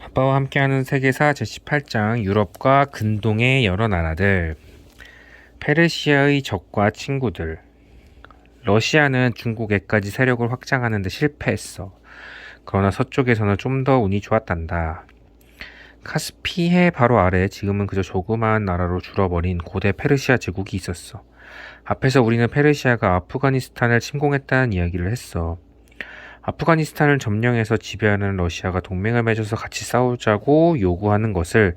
아빠와 함께하는 세계사 제18장 유럽과 근동의 여러 나라들. 페르시아의 적과 친구들. 러시아는 중국에까지 세력을 확장하는 데 실패했어. 그러나 서쪽에서는 좀 더 운이 좋았단다. 카스피해 바로 아래 지금은 그저 조그마한 나라로 줄어버린 고대 페르시아 제국이 있었어. 앞에서 우리는 페르시아가 아프가니스탄을 침공했다는 이야기를 했어. 아프가니스탄을 점령해서 지배하는 러시아가 동맹을 맺어서 같이 싸우자고 요구하는 것을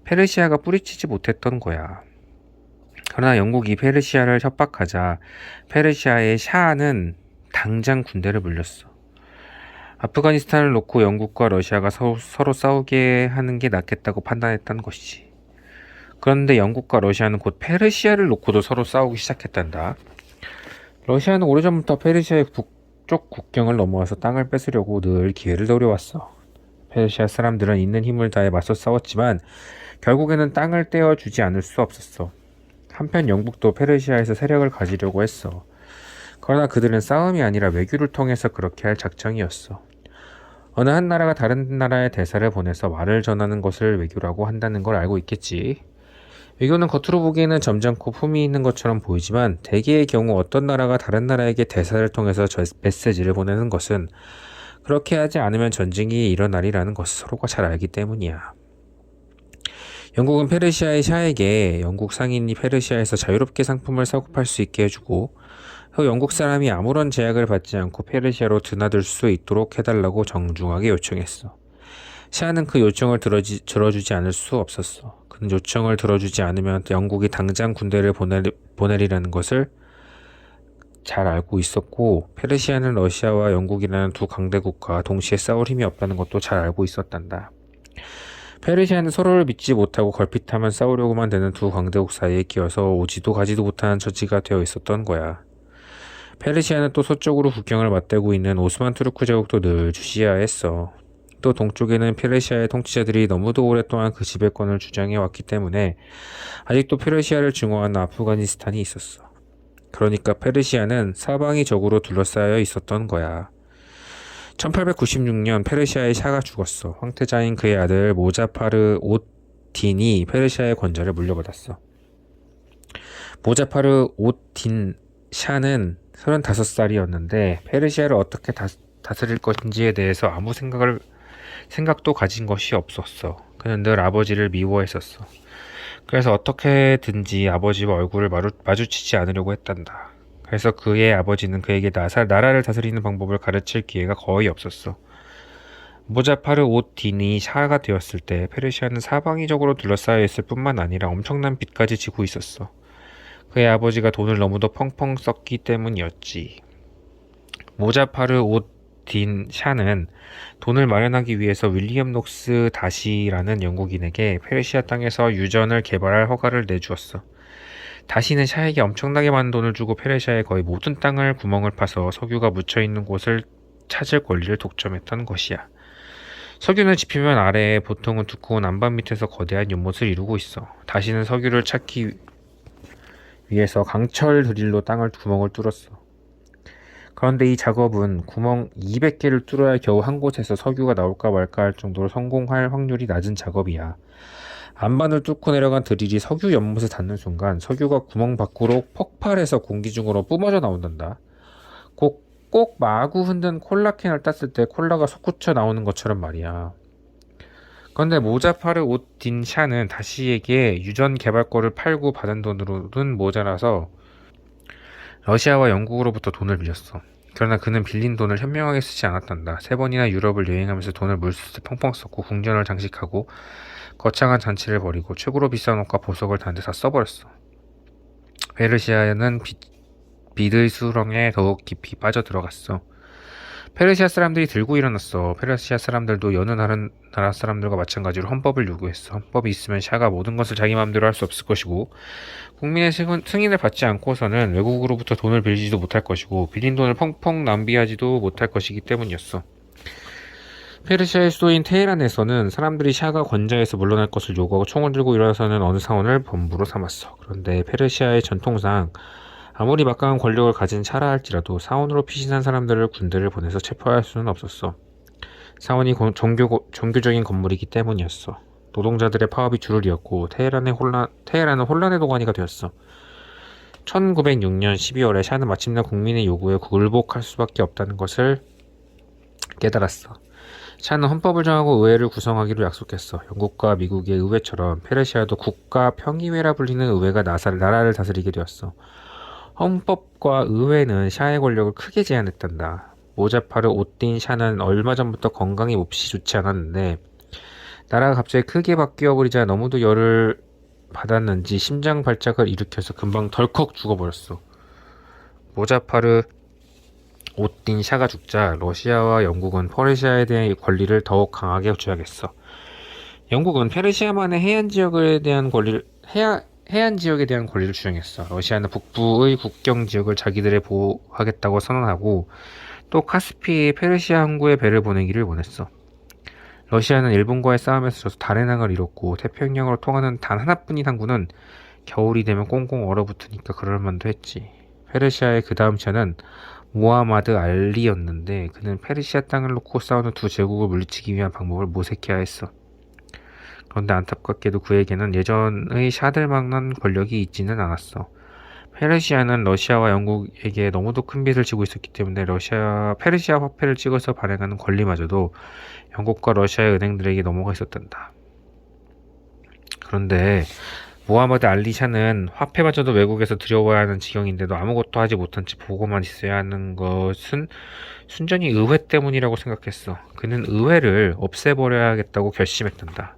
페르시아가 뿌리치지 못했던 거야. 그러나 영국이 페르시아를 협박하자 페르시아의 샤아는 당장 군대를 불렸어. 아프가니스탄을 놓고 영국과 러시아가 서로 싸우게 하는 게 낫겠다고 판단했다는 것이지. 그런데 영국과 러시아는 곧 페르시아를 놓고도 서로 싸우기 시작했단다. 러시아는 오래전부터 페르시아의 북쪽 국경을 넘어와서 땅을 뺏으려고 늘 기회를 노려왔어. 페르시아 사람들은 있는 힘을 다해 맞서 싸웠지만 결국에는 땅을 떼어주지 않을 수 없었어. 한편 영국도 페르시아에서 세력을 가지려고 했어. 그러나 그들은 싸움이 아니라 외교를 통해서 그렇게 할 작정이었어. 어느 한 나라가 다른 나라에 대사를 보내서 말을 전하는 것을 외교라고 한다는 걸 알고 있겠지. 외교는 겉으로 보기에는 점잖고 품위 있는 것처럼 보이지만 대개의 경우 어떤 나라가 다른 나라에게 대사를 통해서 메시지를 보내는 것은 그렇게 하지 않으면 전쟁이 일어나리라는 것을 서로가 잘 알기 때문이야. 영국은 페르시아의 샤에게 영국 상인이 페르시아에서 자유롭게 상품을 사고 팔 수 있게 해주고 또 영국 사람이 아무런 제약을 받지 않고 페르시아로 드나들 수 있도록 해달라고 정중하게 요청했어. 샤는 그 요청을 들어주지 않을 수 없었어. 그는 요청을 들어주지 않으면 영국이 당장 군대를 보내리라는 것을 잘 알고 있었고 페르시아는 러시아와 영국이라는 두 강대국과 동시에 싸울 힘이 없다는 것도 잘 알고 있었단다. 페르시아는 서로를 믿지 못하고 걸핏하면 싸우려고만 되는 두 강대국 사이에 끼어서 오지도 가지도 못하는 처지가 되어 있었던 거야. 페르시아는 또 서쪽으로 국경을 맞대고 있는 오스만 투르크 제국도 늘 주시하였어. 또 동쪽에는 페르시아의 통치자들이 너무도 오랫동안 그 지배권을 주장해왔기 때문에 아직도 페르시아를 증오하는 아프가니스탄이 있었어. 그러니까 페르시아는 사방이 적으로 둘러싸여 있었던 거야. 1896년 페르시아의 샤가 죽었어. 황태자인 그의 아들 모자파르 옷딘이 페르시아의 권좌를 물려받았어. 모자파르 옷딘 샤는 35살이었는데 페르시아를 어떻게 다스릴 것인지에 대해서 아무 생각도 가진 것이 없었어. 그는 늘 아버지를 미워했었어. 그래서 어떻게든지 아버지와 얼굴을 마주치지 않으려고 했단다. 그래서 그의 아버지는 그에게 나라를 다스리는 방법을 가르칠 기회가 거의 없었어. 모자파르 옷딘이 샤가 되었을 때 페르시아는 사방이적으로 둘러싸여 있을 뿐만 아니라 엄청난 빚까지 지고 있었어. 그의 아버지가 돈을 너무도 펑펑 썼기 때문이었지. 모자파르 옷딘 샤는 돈을 마련하기 위해서 윌리엄 녹스 다시라는 영국인에게 페르시아 땅에서 유전을 개발할 허가를 내주었어. 다시는 샤에게 엄청나게 많은 돈을 주고 페르시아의 거의 모든 땅을 구멍을 파서 석유가 묻혀있는 곳을 찾을 권리를 독점했던 것이야. 석유는 지표면 아래에 보통은 두꺼운 안반 밑에서 거대한 연못을 이루고 있어. 다시는 석유를 찾기 위해서 강철 드릴로 구멍을 뚫었어. 그런데 이 작업은 구멍 200개를 뚫어야 겨우 한 곳에서 석유가 나올까 말까 할 정도로 성공할 확률이 낮은 작업이야. 안반을 뚫고 내려간 드릴이 석유 연못에 닿는 순간 석유가 구멍 밖으로 폭발해서 공기 중으로 뿜어져 나온단다. 꼭 마구 흔든 콜라캔을 땄을 때 콜라가 솟구쳐 나오는 것처럼 말이야. 그런데 모자파르 옷딘 샤는 다시에게 유전 개발거를 팔고 받은 돈으로는 모자라서 러시아와 영국으로부터 돈을 빌렸어. 그러나 그는 빌린 돈을 현명하게 쓰지 않았단다. 3번이나 유럽을 여행하면서 돈을 물쓰듯 펑펑 썼고 궁전을 장식하고 거창한 잔치를 벌이고 최고로 비싼 옷과 보석을 다른데 다 써버렸어. 페르시아는 빚의 수렁에 더욱 깊이 빠져들어갔어. 페르시아 사람들이 들고 일어났어. 페르시아 사람들도 여느 나라 사람들과 마찬가지로 헌법을 요구했어. 헌법이 있으면 샤가 모든 것을 자기 마음대로 할 수 없을 것이고 국민의 승인을 받지 않고서는 외국으로부터 돈을 빌리지도 못할 것이고 빌린 돈을 펑펑 낭비하지도 못할 것이기 때문이었어. 페르시아의 수도인 테헤란에서는 사람들이 샤가 권좌에서 물러날 것을 요구하고 총을 들고 일어서는 어느 사원을 본부로 삼았어. 그런데 페르시아의 전통상 아무리 막강한 권력을 가진 샤라 할지라도 사원으로 피신한 사람들을 군대를 보내서 체포할 수는 없었어. 사원이 종교적인 건물이기 때문이었어. 노동자들의 파업이 줄을 이었고 테헤란은 혼란의 도가니가 되었어. 1906년 12월에 샤는 마침내 국민의 요구에 굴복할 수밖에 없다는 것을 깨달았어. 샤는 헌법을 정하고 의회를 구성하기로 약속했어. 영국과 미국의 의회처럼 페르시아도 국가 평의회라 불리는 의회가 나라를 다스리게 되었어. 헌법과 의회는 샤의 권력을 크게 제한했단다. 모자파르 옷딘 샤는 얼마 전부터 건강이 몹시 좋지 않았는데 나라가 갑자기 크게 바뀌어버리자 너무도 열을 받았는지 심장 발작을 일으켜서 금방 덜컥 죽어버렸어. 모자파르 옷딘 샤가 죽자 러시아와 영국은 페르시아에 대한 권리를 더욱 강하게 주장했어. 영국은 페르시아만의 해안 지역에 대한 권리를 주장했어. 러시아는 북부의 국경 지역을 자기들의 보호하겠다고 선언하고 또 카스피의 페르시아 항구에 배를 보내기를 원했어. 러시아는 일본과의 싸움에서 져서 달해낭을 잃었고 태평양으로 통하는 단 하나뿐인 항구는 겨울이 되면 꽁꽁 얼어붙으니까 그럴만도 했지. 페르시아의 그 다음 차는 무하마드 알리였는데 그는 페르시아 땅을 놓고 싸우는 두 제국을 물리치기 위한 방법을 모색해야 했어. 그런데 안타깝게도 그에게는 예전의 샤들만한 권력이 있지는 않았어. 페르시아는 러시아와 영국에게 너무도 큰 빚을 지고 있었기 때문에 페르시아 화폐를 찍어서 발행하는 권리마저도 영국과 러시아의 은행들에게 넘어가 있었단다. 그런데 무하마드 알리 샤는 화폐마저도 외국에서 들여와야 하는 지경인데도 아무것도 하지 못한 채 보고만 있어야 하는 것은 순전히 의회 때문이라고 생각했어. 그는 의회를 없애버려야겠다고 결심했단다.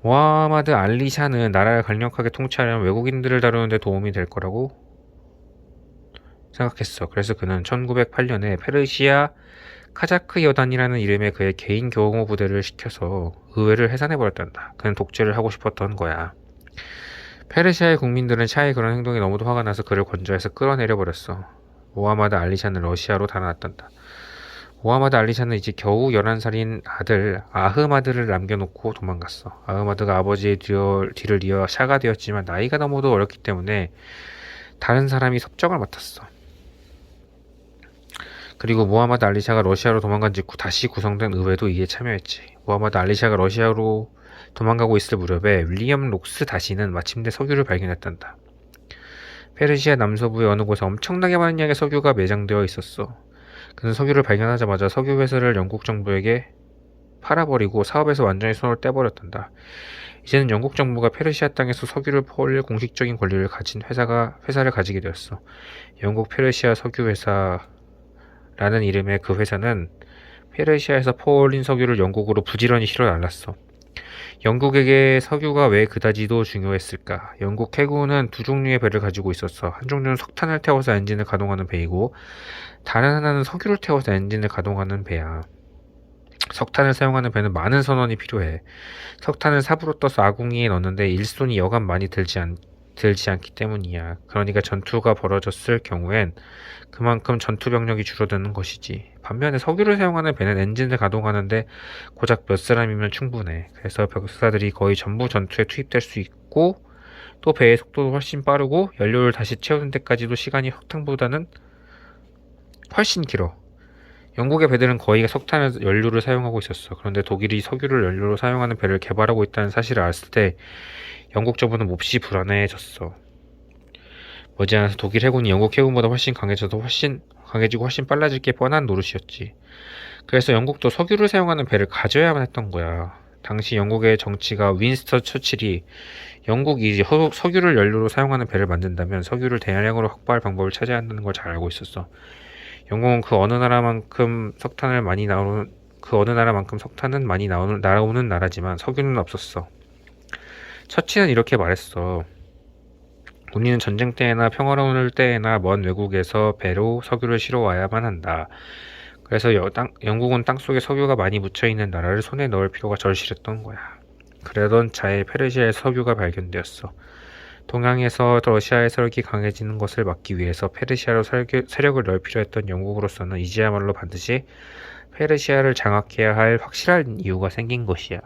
무하마드 알리 샤는 나라를 강력하게 통치하려면 외국인들을 다루는 데 도움이 될 거라고 생각했어. 그래서 그는 1908년에 페르시아 카자크 여단이라는 이름의 그의 개인 경호 부대를 시켜서 의회를 해산해버렸단다. 그는 독재를 하고 싶었던 거야. 페르시아의 국민들은 샤의 그런 행동에 너무도 화가 나서 그를 건조해서 끌어내려버렸어. 무하마드 알리샤는 러시아로 달아났단다. 무하마드 알리샤는 이제 겨우 11살인 아들 아흐마드를 남겨놓고 도망갔어. 아흐마드가 아버지의 뒤를 이어 샤가 되었지만 나이가 너무도 어렸기 때문에 다른 사람이 섭정을 맡았어. 그리고 무하마드 알리샤가 러시아로 도망간 직후 다시 구성된 의회도 이에 참여했지. 무하마드 알리샤가 러시아로 도망가고 있을 무렵에 윌리엄 록스 다시는 마침내 석유를 발견했단다. 페르시아 남서부의 어느 곳에 엄청나게 많은 양의 석유가 매장되어 있었어. 그는 석유를 발견하자마자 석유 회사를 영국 정부에게 팔아버리고 사업에서 완전히 손을 떼버렸단다. 이제는 영국 정부가 페르시아 땅에서 석유를 퍼올릴 공식적인 권리를 가진 회사를 가지게 되었어. 영국 페르시아 석유회사 라는 이름의 그 회사는 페르시아에서 퍼올린 석유를 영국으로 부지런히 실어 날랐어. 영국에게 석유가 왜 그다지도 중요했을까? 영국 해군은 두 종류의 배를 가지고 있었어. 한 종류는 석탄을 태워서 엔진을 가동하는 배이고 다른 하나는 석유를 태워서 엔진을 가동하는 배야. 석탄을 사용하는 배는 많은 선원이 필요해. 석탄을 삽으로 떠서 아궁이에 넣는데 일손이 여간 많이 들지 않기 때문이야. 그러니까 전투가 벌어졌을 경우엔 그만큼 전투 병력이 줄어드는 것이지. 반면에 석유를 사용하는 배는 엔진을 가동하는데 고작 몇 사람이면 충분해. 그래서 벽사들이 거의 전부 전투에 투입될 수 있고 또 배의 속도도 훨씬 빠르고 연료를 다시 채우는 데까지도 시간이 석탄보다는 훨씬 길어. 영국의 배들은 거의 석탄을 연료를 사용하고 있었어. 그런데 독일이 석유를 연료로 사용하는 배를 개발하고 있다는 사실을 알았을 때 영국 정부는 몹시 불안해졌어. 머지않아서 독일 해군이 영국 해군보다 훨씬 강해지고 훨씬 빨라질 게 뻔한 노릇이었지. 그래서 영국도 석유를 사용하는 배를 가져야만 했던 거야. 당시 영국의 정치가 윈스턴 처칠이 영국이 석유를 연료로 사용하는 배를 만든다면 석유를 대량으로 확보할 방법을 찾아야 한다는 걸 잘 알고 있었어. 영국은 그 어느 나라만큼 석탄은 많이 나오는 나라지만 석유는 없었어. 처치는 이렇게 말했어. 우리는 전쟁 때나 평화로울 때나 먼 외국에서 배로 석유를 실어 와야만 한다. 그래서 영국은 땅속에 석유가 많이 묻혀있는 나라를 손에 넣을 필요가 절실했던 거야. 그러던 차에 페르시아의 석유가 발견되었어. 동양에서 러시아의 세력이 강해지는 것을 막기 위해서 페르시아로 세력을 넓히려 했던 영국으로서는 이제야말로 반드시 페르시아를 장악해야 할 확실한 이유가 생긴 것이야.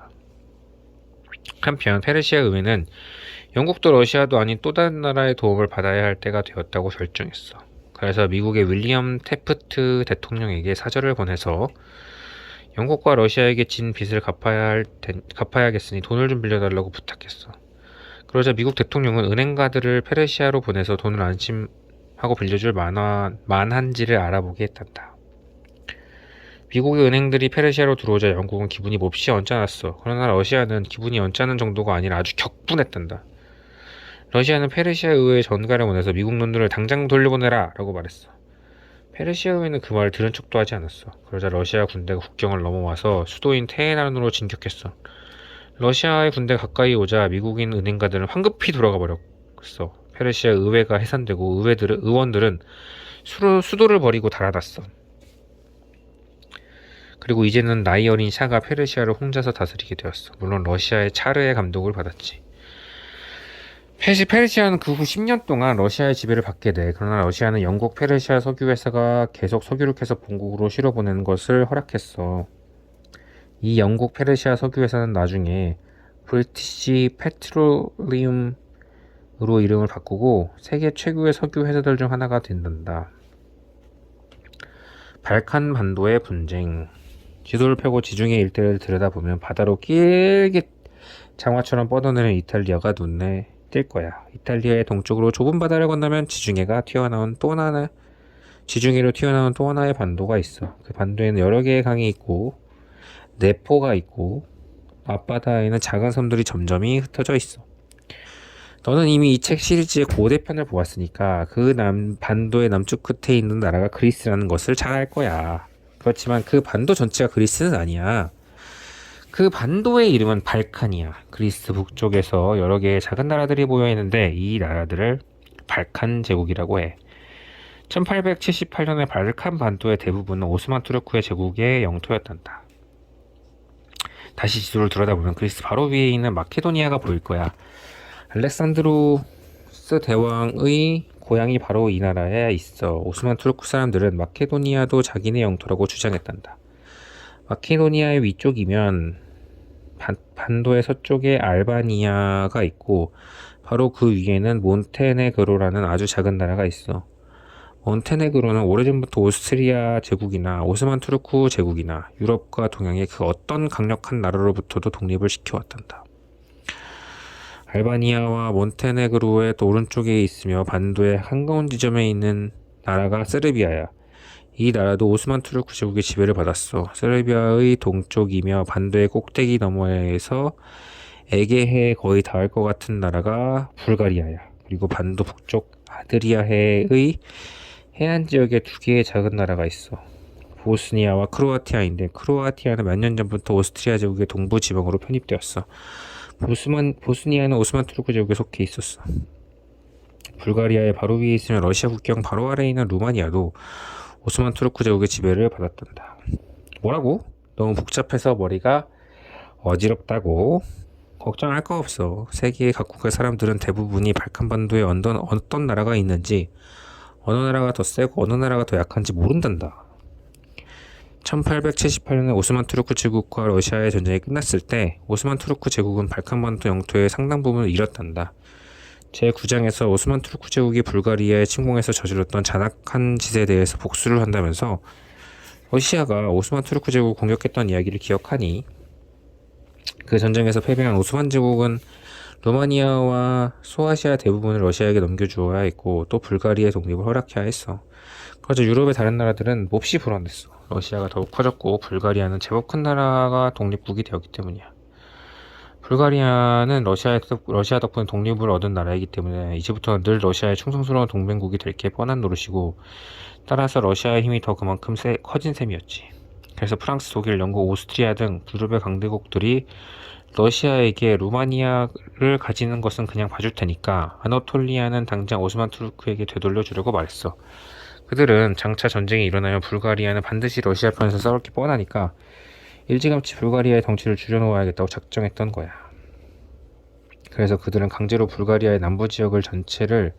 한편 페르시아 의회는 영국도 러시아도 아닌 또 다른 나라의 도움을 받아야 할 때가 되었다고 결정했어. 그래서 미국의 윌리엄 테프트 대통령에게 사절을 보내서 영국과 러시아에게 진 빚을 갚아야겠으니 돈을 좀 빌려달라고 부탁했어. 그러자 미국 대통령은 은행가들을 페르시아로 보내서 돈을 안심하고 빌려줄 만한지를 알아보게 했단다. 미국의 은행들이 페르시아로 들어오자 영국은 기분이 몹시 언짢았어. 그러나 러시아는 기분이 언짢은 정도가 아니라 아주 격분했단다. 러시아는 페르시아 의회에 전가를 보내서 미국 놈들을 당장 돌려보내라 라고 말했어. 페르시아 의회는 그 말을 들은 척도 하지 않았어. 그러자 러시아 군대가 국경을 넘어와서 수도인 테헤란으로 진격했어. 러시아의 군대가 가까이 오자 미국인 은행가들은 황급히 돌아가 버렸어. 페르시아 의회가 해산되고 의원들은 수도를 버리고 달아났어. 그리고 이제는 나이 어린 샤가 페르시아를 혼자서 다스리게 되었어. 물론 러시아의 차르의 감독을 받았지. 페르시아는 그 후 10년 동안 러시아의 지배를 받게 돼. 그러나 러시아는 영국 페르시아 석유회사가 계속 석유를 캐서 본국으로 실어보내는 것을 허락했어. 이 영국 페르시아 석유회사는 나중에 브리티시 페트롤리움으로 이름을 바꾸고 세계 최고의 석유 회사들 중 하나가 된단다. 발칸 반도의 분쟁. 지도를 펴고 지중해 일대를 들여다보면 바다로 길게 장화처럼 뻗어내는 이탈리아가 눈에 띌 거야. 이탈리아의 동쪽으로 좁은 바다를 건너면 지중해로 튀어나온 또 하나의 반도가 있어. 그 반도에는 여러 개의 강이 있고 내포가 있고 앞바다에는 작은 섬들이 점점이 흩어져 있어. 너는 이미 이 책 시리즈의 고대편을 보았으니까 그 반도의 남쪽 끝에 있는 나라가 그리스라는 것을 잘 알 거야. 그렇지만 그 반도 전체가 그리스는 아니야. 그 반도의 이름은 발칸이야. 그리스 북쪽에서 여러 개의 작은 나라들이 모여 있는데 이 나라들을 발칸 제국이라고 해. 1878년에 발칸 반도의 대부분은 오스만 투르크의 제국의 영토였단다. 다시 지도를 들여다보면 그리스 바로 위에 있는 마케도니아가 보일 거야. 알렉산드로스 대왕의 고향이 바로 이 나라에 있어. 오스만 투르크 사람들은 마케도니아도 자기네 영토라고 주장했단다. 마케도니아의 위쪽이면 반도의 서쪽에 알바니아가 있고 바로 그 위에는 몬테네그로라는 아주 작은 나라가 있어. 몬테네그로는 오래전부터 오스트리아 제국이나 오스만 투르크 제국이나 유럽과 동양의 그 어떤 강력한 나라로부터도 독립을 시켜왔단다. 알바니아와 몬테네그로의 또 오른쪽에 있으며 반도의 한가운 지점에 있는 나라가 세르비아야. 이 나라도 오스만 투르크 제국의 지배를 받았어. 세르비아의 동쪽이며 반도의 꼭대기 너머에서 에게해에 거의 닿을 것 같은 나라가 불가리아야. 그리고 반도 북쪽 아드리아해의 해안 지역에 두 개의 작은 나라가 있어. 보스니아와 크로아티아인데 크로아티아는 몇 년 전부터 오스트리아 제국의 동부 지방으로 편입되었어. 보스니아는 오스만 투르크 제국에 속해 있었어. 불가리아의 바로 위에 있으면 러시아 국경 바로 아래에 있는 루마니아도 오스만 투르크 제국의 지배를 받았단다. 뭐라고? 너무 복잡해서 머리가 어지럽다고? 걱정할 거 없어. 세계의 각국의 사람들은 대부분이 발칸반도에 어떤 나라가 있는지, 어느 나라가 더 세고 어느 나라가 더 약한지 모른단다. 1878년에 오스만 투르크 제국과 러시아의 전쟁이 끝났을 때 오스만 투르크 제국은 발칸반도 영토의 상당 부분을 잃었단다. 제9장에서 오스만 투르크 제국이 불가리아에 침공해서 저질렀던 잔악한 짓에 대해서 복수를 한다면서 러시아가 오스만 투르크 제국을 공격했던 이야기를 기억하니? 그 전쟁에서 패배한 오스만 제국은 루마니아와 소아시아 대부분을 러시아에게 넘겨주어야 했고 또 불가리아의 독립을 허락해야 했어. 그러자 유럽의 다른 나라들은 몹시 불안했어. 러시아가 더욱 커졌고 불가리아는 제법 큰 나라가 독립국이 되었기 때문이야. 불가리아는 러시아 덕분에 독립을 얻은 나라이기 때문에 이제부터는 늘 러시아의 충성스러운 동맹국이 될 게 뻔한 노릇이고 따라서 러시아의 힘이 더 그만큼 커진 셈이었지. 그래서 프랑스, 독일, 영국, 오스트리아 등 유럽의 강대국들이 러시아에게 루마니아를 가지는 것은 그냥 봐줄 테니까 아나톨리아는 당장 오스만 투르크에게 되돌려 주려고 말했어. 그들은 장차 전쟁이 일어나면 불가리아는 반드시 러시아 편에서 싸울 게 뻔하니까 일찌감치 불가리아의 덩치를 줄여놓아야겠다고 작정했던 거야. 그래서 그들은 강제로 불가리아의 남부 지역 전체를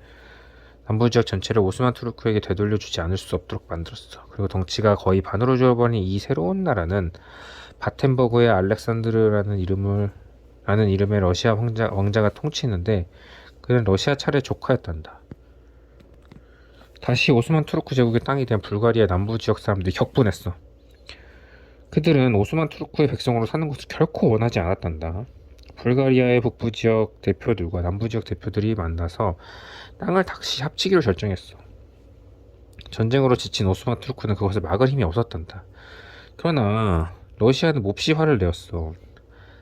오스만 투르크에게 되돌려주지 않을 수 없도록 만들었어. 그리고 덩치가 거의 반으로 줄어버린 이 새로운 나라는 바텐버그의 알렉산드르라는 이름의 러시아 왕자가 통치했는데 그는 러시아 차례 조카였단다. 다시 오스만 투르크 제국의 땅이 된 불가리아 남부 지역 사람들이 격분했어. 그들은 오스만 투르크의 백성으로 사는 것을 결코 원하지 않았단다. 불가리아의 북부 지역 대표들과 남부 지역 대표들이 만나서 땅을 다시 합치기로 결정했어. 전쟁으로 지친 오스만 투르크는 그것을 막을 힘이 없었단다. 그러나 러시아는 몹시 화를 내었어.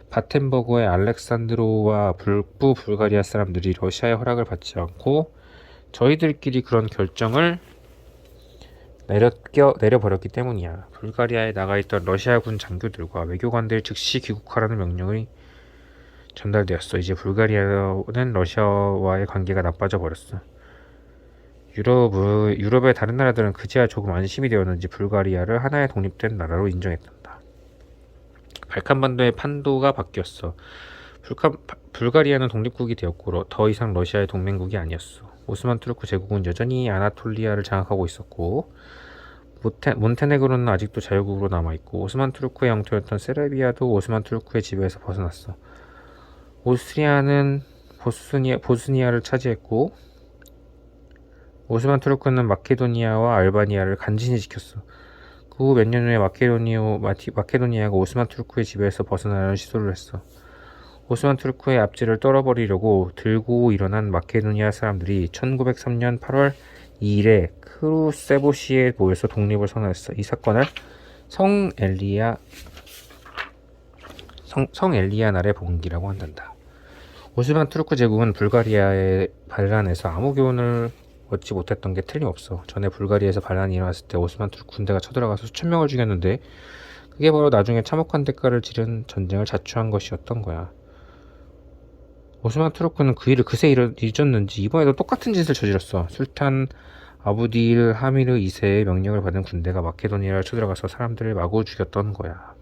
바텐버그의 알렉산드로와 북부 불가리아 사람들이 러시아의 허락을 받지 않고 저희들끼리 그런 결정을 내려버렸기 때문이야. 불가리아에 나가있던 러시아군 장교들과 외교관들 즉시 귀국하라는 명령이 전달되었어. 이제 불가리아는 러시아와의 관계가 나빠져 버렸어. 유럽의 다른 나라들은 그제야 조금 안심이 되었는지 불가리아를 하나의 독립된 나라로 인정했단다. 발칸반도의 판도가 바뀌었어. 불가리아는 독립국이 되었고 더 이상 러시아의 동맹국이 아니었어. 오스만 투르크 제국은 여전히 아나톨리아를 장악하고 있었고 몬테네그로는 아직도 자유국으로 남아있고 오스만 투르크의 영토였던 세르비아도 오스만 투르크의 지배에서 벗어났어. 오스트리아는 보스니아를 차지했고 오스만 투르크는 마케도니아와 알바니아를 간신히 지켰어. 그 후 몇 년 후에 마케도니아가 오스만 투르크의 지배에서 벗어나려는 시도를 했어. 오스만 투르크의 압제를 떨어버리려고 들고 일어난 마케도니아 사람들이 1903년 8월 2일에 크루세보시에 모여서 독립을 선언했어. 이 사건을 성엘리아 날의 봉기라고 한단다. 오스만 투르크 제국은 불가리아의 반란에서 아무 교훈을 얻지 못했던 게 틀림없어. 전에 불가리아에서 반란이 일어났을 때 오스만 투르크 군대가 쳐들어가서 수천 명을 죽였는데 그게 바로 나중에 참혹한 대가를 치른 전쟁을 자초한 것이었던 거야. 오스만 투르크는 그 일을 그새 잊었는지 이번에도 똑같은 짓을 저질렀어. 술탄 아부딜 하미르 2세의 명령을 받은 군대가 마케도니아를 쳐들어가서 사람들을 마구 죽였던 거야.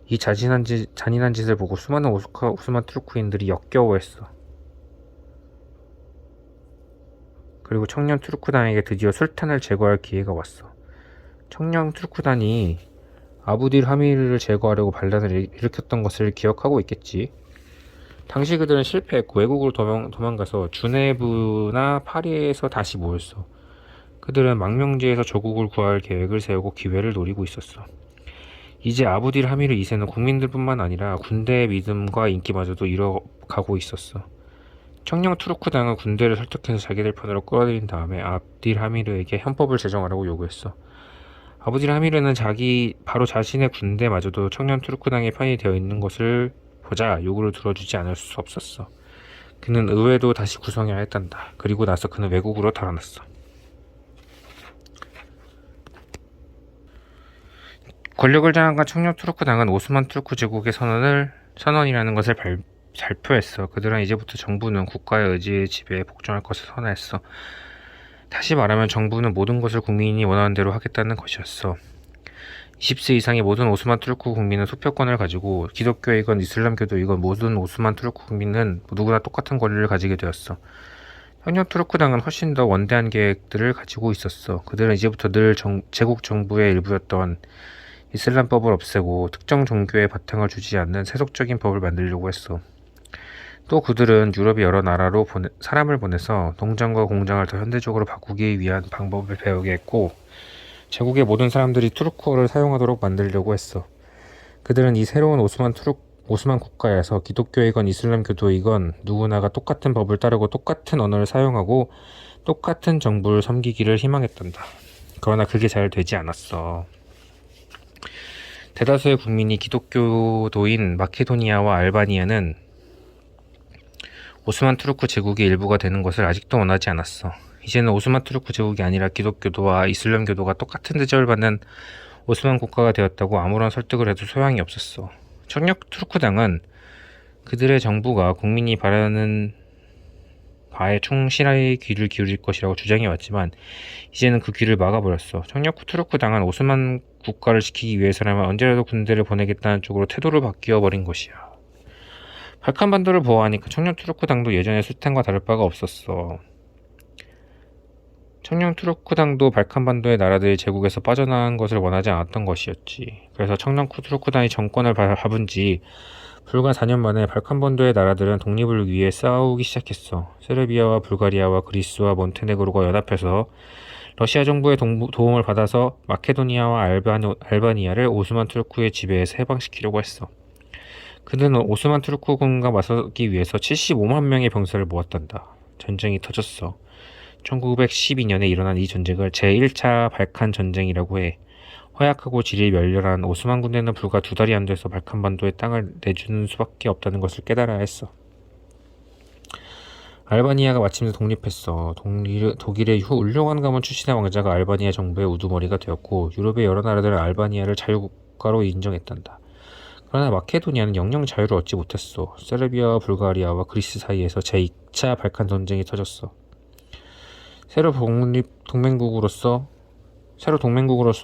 이 잔인한 짓을 보고 수많은 오스만 투르크인들이 역겨워했어. 그리고 청년 투르크단에게 드디어 술탄을 제거할 기회가 왔어. 청년 투르크단이 아부딜 하미르를 제거하려고 반란을 일으켰던 것을 기억하고 있겠지. 당시 그들은 실패했고 외국으로 도망가서 주네브나 파리에서 다시 모였어. 그들은 망명지에서 조국을 구할 계획을 세우고 기회를 노리고 있었어. 이제 아부딜 하미르 2세는 국민들뿐만 아니라 군대의 믿음과 인기마저도 잃어가고 있었어. 청년 투르크당은 군대를 설득해서 자기들 편으로 끌어들인 다음에 아부딜 하미르에게 헌법을 제정하라고 요구했어. 아부딜 하미르는 바로 자신의 군대마저도 청년 투르크당의 편이 되어 있는 것을 보자 요구를 들어주지 않을 수 없었어. 그는 의회도 다시 구성해야 했단다. 그리고 나서 그는 외국으로 달아났어. 권력을 장악한 청년 투르크당은 오스만 투르크 제국의 선언이라는 것을 발표했어. 그들은 이제부터 정부는 국가의 의지에 지배에 복종할 것을 선언했어. 다시 말하면 정부는 모든 것을 국민이 원하는 대로 하겠다는 것이었어. 20세 이상의 모든 오스만 투르크 국민은 투표권을 가지고 기독교이건 이슬람교도이건 모든 오스만 투르크 국민은 누구나 똑같은 권리를 가지게 되었어. 청년 투르크당은 훨씬 더 원대한 계획들을 가지고 있었어. 그들은 이제부터 늘 제국 정부의 일부였던 이슬람법을 없애고 특정 종교에 바탕을 두지 않는 세속적인 법을 만들려고 했어. 또 그들은 유럽의 여러 나라로 사람을 보내서 농장과 공장을 더 현대적으로 바꾸기 위한 방법을 배우게 했고 제국의 모든 사람들이 투르크어를 사용하도록 만들려고 했어. 그들은 이 새로운 오스만 국가에서 기독교이건 이슬람교도이건 누구나가 똑같은 법을 따르고 똑같은 언어를 사용하고 똑같은 정부를 섬기기를 희망했단다. 그러나 그게 잘 되지 않았어. 대다수의 국민이 기독교도인 마케도니아와 알바니아는 오스만 투르크 제국의 일부가 되는 것을 아직도 원하지 않았어. 이제는 오스만 투르크 제국이 아니라 기독교도와 이슬람교도가 똑같은 대접을 받는 오스만 국가가 되었다고 아무런 설득을 해도 소용이 없었어. 청년 투르크당은 그들의 정부가 국민이 바라는 바에 충실하게 귀를 기울일 것이라고 주장해왔지만 이제는 그 귀를 막아버렸어. 청년 투르크당은 오스만 국가를 지키기 위해서라면 언제라도 군대를 보내겠다는 쪽으로 태도를 바뀌어버린 것이야. 발칸반도를 보호하니까 청년 투르크당도 예전의 술탄과 다를 바가 없었어. 청년 투르크당도 발칸반도의 나라들이 제국에서 빠져나간 것을 원하지 않았던 것이었지. 그래서 청년 투르크당이 정권을 잡은 지 불과 4년 만에 발칸반도의 나라들은 독립을 위해 싸우기 시작했어. 세르비아와 불가리아와 그리스와 몬테네그로가 연합해서 러시아 정부의 도움을 받아서 마케도니아와 알바니아를 오스만 투르크의 지배에서 해방시키려고 했어. 그는 오스만 투르크군과 맞서기 위해서 75만 명의 병사를 모았단다. 전쟁이 터졌어. 1912년에 일어난 이 전쟁을 제1차 발칸 전쟁이라고 해. 허약하고 질이 멸렬한 오스만 군대는 불과 2달이 안 돼서 발칸반도의 땅을 내주는 수밖에 없다는 것을 깨달아야 했어. 알바니아가 마침내 독립했어. 독일의 훌륭한 가문 출신의 왕자가 알바니아 정부의 우두머리가 되었고 유럽의 여러 나라들은 알바니아를 자유국가로 인정했단다. 그러나 마케도니아는 영영 자유를 얻지 못했어. 세르비아와 불가리아와 그리스 사이에서 제2차 발칸 전쟁이 터졌어. 새로 동맹국으로서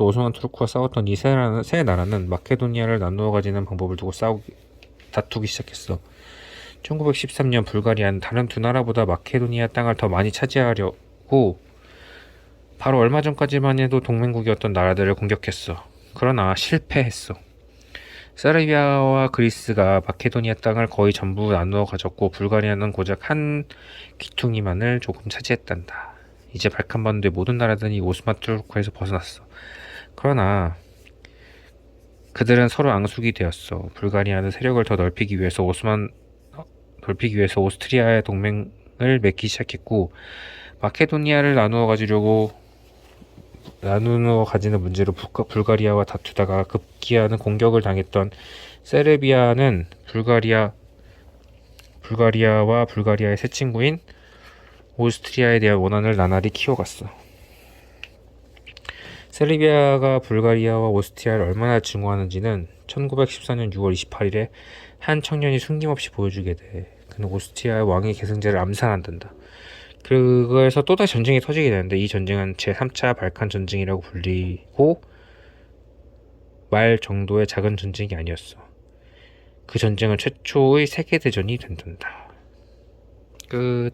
오스만 투르크와 싸웠던 이 세 나라는 마케도니아를 나누어 가지는 방법을 두고 다투기 시작했어. 1913년 불가리아는 다른 두 나라보다 마케도니아 땅을 더 많이 차지하려고 바로 얼마 전까지만 해도 동맹국이었던 나라들을 공격했어. 그러나 실패했어. 세르비아와 그리스가 마케도니아 땅을 거의 전부 나누어 가졌고 불가리아는 고작 한 귀퉁이만을 조금 차지했단다. 이제 발칸반도의 모든 나라들이 오스만 투르크에서 벗어났어. 그러나 그들은 서로 앙숙이 되었어. 불가리아는 세력을 더 넓히기 위해서 오스트리아의 동맹을 맺기 시작했고 마케도니아를 나누어 가지는 문제로 불가리아와 다투다가 급기야는 공격을 당했던 세르비아는 불가리아와 불가리아의 새 친구인 오스트리아에 대한 원한을 나날이 키워갔어. 세르비아가 불가리아와 오스트리아를 얼마나 증오하는지는 1914년 6월 28일에 한 청년이 숨김없이 보여주게 돼. 그는 오스트리아 왕의 계승자를 암살한단다. 그거에서 또다시 전쟁이 터지게 되는데 이 전쟁은 제3차 발칸 전쟁이라고 불리고 말 정도의 작은 전쟁이 아니었어. 그 전쟁은 최초의 세계대전이 된단다. 끝.